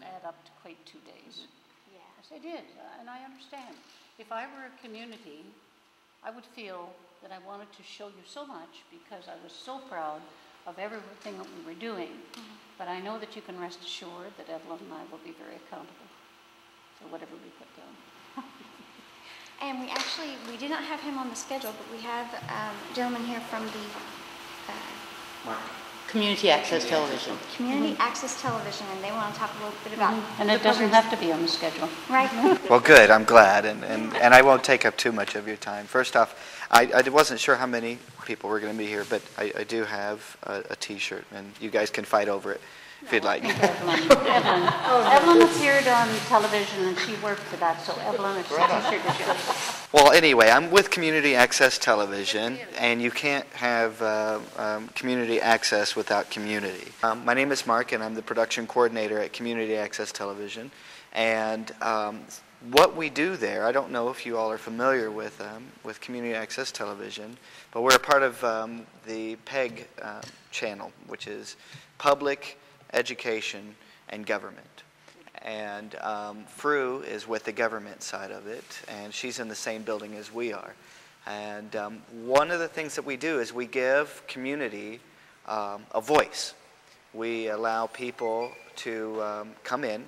add up to quite 2 days. Yeah. Yes, I did, and I understand. If I were a community, I would feel that I wanted to show you so much because I was so proud of everything that we were doing. But I know that you can rest assured that Evelyn and I will be very accountable for whatever we put down. And we did not have him on the schedule, but we have a gentleman here from the Community Access Television. Community Access Television, and they want to talk a little bit about And it doesn't have to be on the schedule. Right. Well, good. I'm glad, and I won't take up too much of your time. First off, I wasn't sure how many people were going to be here, but I do have a T-shirt, and you guys can fight over it if you'd like. Evelyn appeared on television, and she worked for that, so Evelyn, it's a T-shirt is yours. Well, anyway, I'm with Community Access Television, and you can't have community access without community. My name is Mark, and I'm the production coordinator at Community Access Television. And what we do there, I don't know if you all are familiar with Community Access Television, but we're a part of the P.E.G channel, which is Public, Education, and Government. And Frou is with the government side of it, and she's in the same building as we are. And one of the things that we do is we give community a voice. We allow people to come in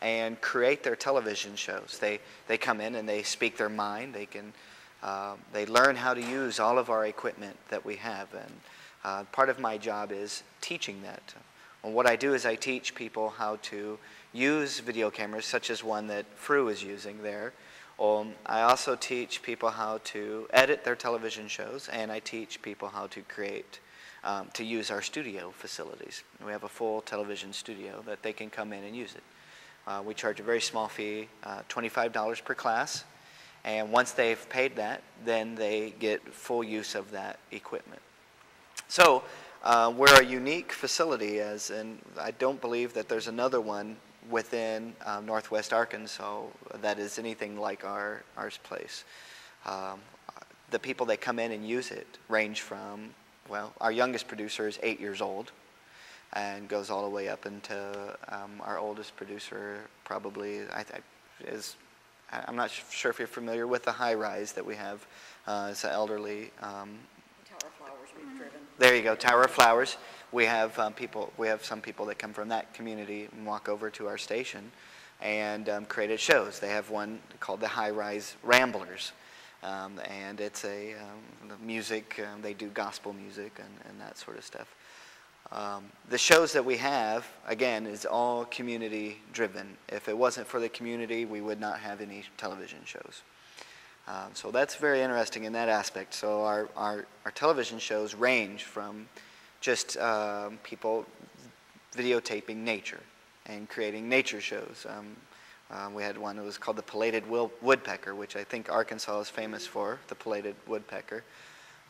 and create their television shows. They come in and they speak their mind. They learn how to use all of our equipment that we have. And part of my job is teaching that. And what I do is I teach people how to use video cameras, such as one that Frou is using there. I also teach people how to edit their television shows, and I teach people how to create, to use our studio facilities. We have a full television studio that they can come in and use it. We charge a very small fee, $25 per class, and once they've paid that, then they get full use of that equipment. So we're a unique facility, and I don't believe that there's another one within Northwest Arkansas that is anything like our place. The people that come in and use it range from, well, our youngest producer is 8 years old and goes all the way up into our oldest producer probably is, I'm not sure if you're familiar with the high rise that we have. It's an elderly Tower Flowers we've driven. There you go, Tower of Flowers. We have some people that come from that community and walk over to our station and created shows. They have one called the High Rise Ramblers, and it's a music. They do gospel music and that sort of stuff. The shows that we have, again, is all community driven. If it wasn't for the community, we would not have any television shows. So that's very interesting in that aspect. So our television shows range from just people videotaping nature and creating nature shows. We had one that was called the Pillated Woodpecker, which I think Arkansas is famous for, the Pillated Woodpecker.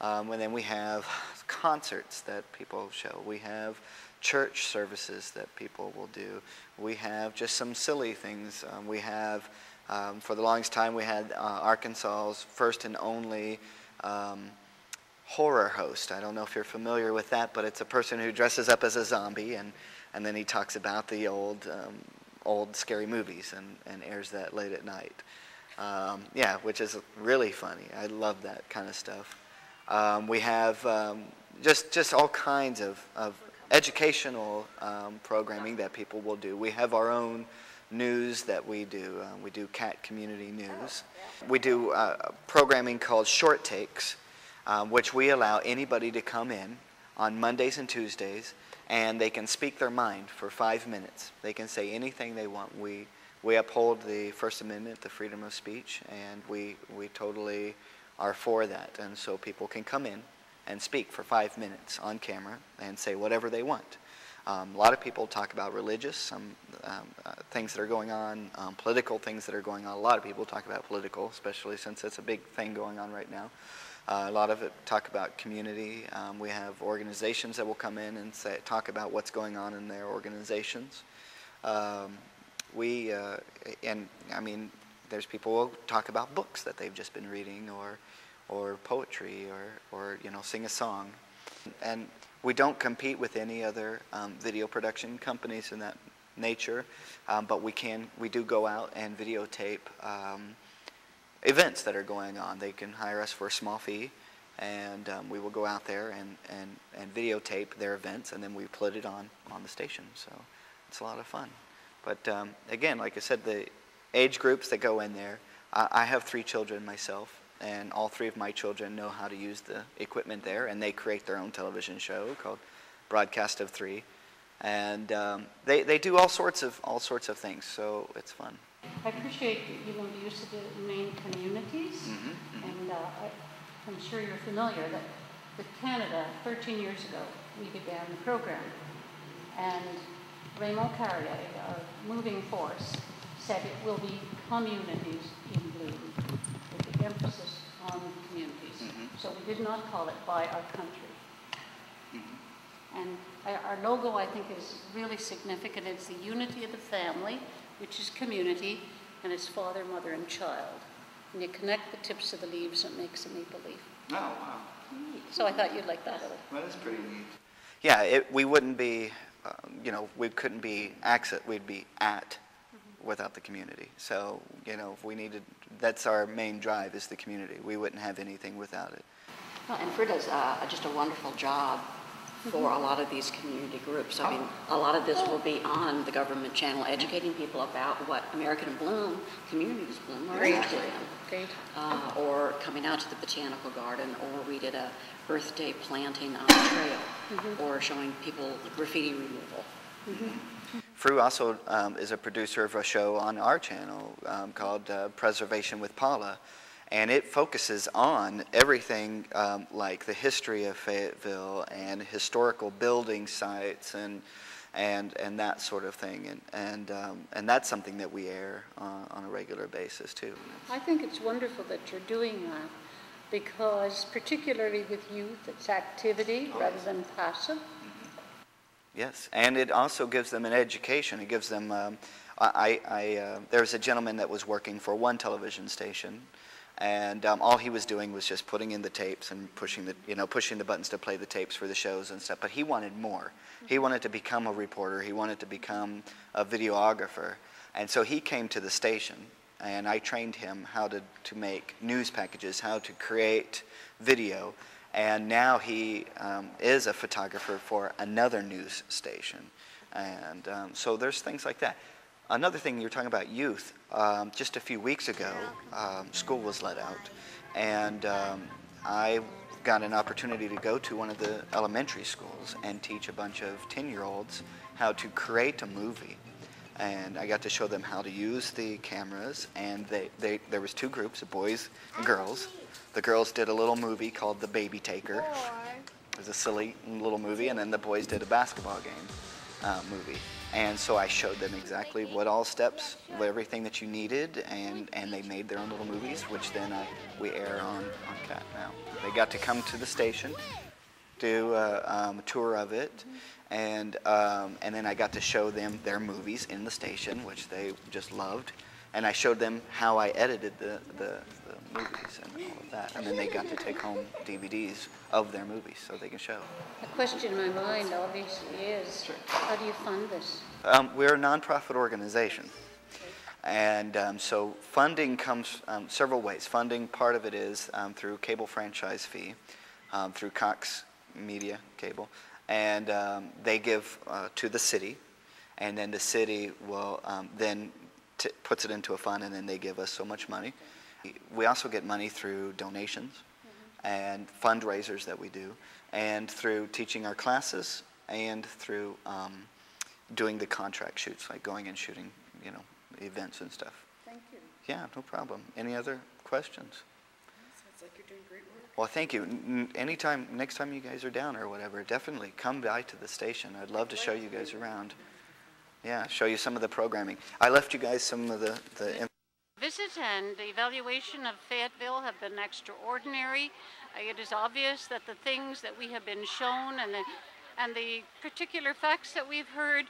And then we have concerts that people show. We have church services that people will do. We have just some silly things. We have, for the longest time, we had Arkansas's first and only horror host. I don't know if you're familiar with that, but it's a person who dresses up as a zombie, and then he talks about the old scary movies and airs that late at night. Yeah, which is really funny. I love that kind of stuff. We have just all kinds of educational programming that people will do. We have our own news that we do. We do C.A.T Community News. We do programming called Short Takes, which we allow anybody to come in on Mondays and Tuesdays, and they can speak their mind for 5 minutes. They can say anything they want. We uphold the First Amendment, the freedom of speech, and we totally are for that. And so people can come in and speak for 5 minutes on camera and say whatever they want. A lot of people talk about religious, things that are going on, political things that are going on. A lot of people talk about political, especially since it's a big thing going on right now. A lot of it talk about community. We have organizations that will come in and talk about what's going on in their organizations. And I mean, there's people who will talk about books that they've just been reading, or poetry, or you know, sing a song. And we don't compete with any other video production companies in nature, but we do go out and videotape events that are going on. They can hire us for a small fee, and we will go out there and videotape their events, and then we put it on the station. So it's a lot of fun. But again, like I said, the age groups that go in there, I have 3 children myself, and all 3 of my children know how to use the equipment there, and they create their own television show called Broadcast of 3, and they do all sorts of things. So it's fun. I appreciate the use of the main communities, and I'm sure you're familiar that with Canada, 13 years ago, we began the program, and Raymond Carrier, our moving force, said it will be communities in bloom, with the emphasis on communities. So we did not call it by our country. And our logo, I think, is really significant. It's the unity of the family, which is community, and it's father, mother, and child. And you connect the tips of the leaves, and it makes a maple leaf. Oh, wow. So I thought you'd like that. Well, that's pretty neat. Yeah, we wouldn't be, we couldn't be we'd be at without the community. So, if we needed, that's our main drive, is the community. We wouldn't have anything without it. Well, and Frou does just a wonderful job for a lot of these community groups. I mean, a lot of this will be on the government channel, educating people about what American Bloom, Communities Bloom, are interested in. Or coming out to the botanical garden, or we did a Earth Day planting on the trail, or showing people graffiti removal. Frou also is a producer of a show on our channel called Preservation with Paula. And it focuses on everything like the history of Fayetteville and historical building sites and that sort of thing. And that's something that we air on a regular basis too. I think it's wonderful that you're doing that, because particularly with youth, it's activity rather than passive. Yes, and it also gives them an education. It gives them, there's a gentleman that was working for one television station, and all he was doing was just putting in the tapes and pushing the buttons to play the tapes for the shows and stuff. But he wanted more. He wanted to become a reporter. He wanted to become a videographer. And so he came to the station, and I trained him how to make news packages, how to create video. And now he is a photographer for another news station. And so there's things like that. Another thing, you're talking about youth. Just a few weeks ago, school was let out, and I got an opportunity to go to one of the elementary schools and teach a bunch of 10-year-olds how to create a movie. And I got to show them how to use the cameras, and there was 2 groups, boys and girls. The girls did a little movie called The Baby Taker. It was a silly little movie, and then the boys did a basketball game movie. And so I showed them exactly what all steps, everything that you needed, and they made their own little movies, which then we air on C.A.T now. They got to come to the station, do a tour of it, and then I got to show them their movies in the station, which they just loved. And I showed them how I edited the movies and all of that. And then they got to take home DVDs of their movies so they can show. The question in my mind obviously is, how do you fund this? We're a nonprofit organization. And so funding comes several ways. Funding, part of it is through cable franchise fee, through Cox Media Cable. And they give to the city. And then the city will then puts it into a fund, and then they give us so much money. We also get money through donations and fundraisers that we do, and through teaching our classes, and through doing the contract shoots, like going and shooting, events and stuff. Thank you. Yeah, no problem. Any other questions? Sounds like you're doing great work. Well, thank you. Anytime, next time you guys are down or whatever, definitely come by to the station. I'd love to show you guys around. Yeah, show you some of the programming. I left you guys some of the Visit and the evaluation of Fayetteville have been extraordinary. It is obvious that the things that we have been shown and the particular facts that we've heard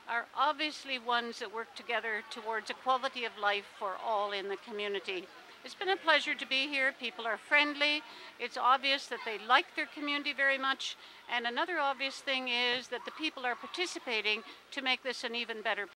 are obviously ones that work together towards a quality of life for all in the community. It's been a pleasure to be here. People are friendly. It's obvious that they like their community very much. And another obvious thing is that the people are participating to make this an even better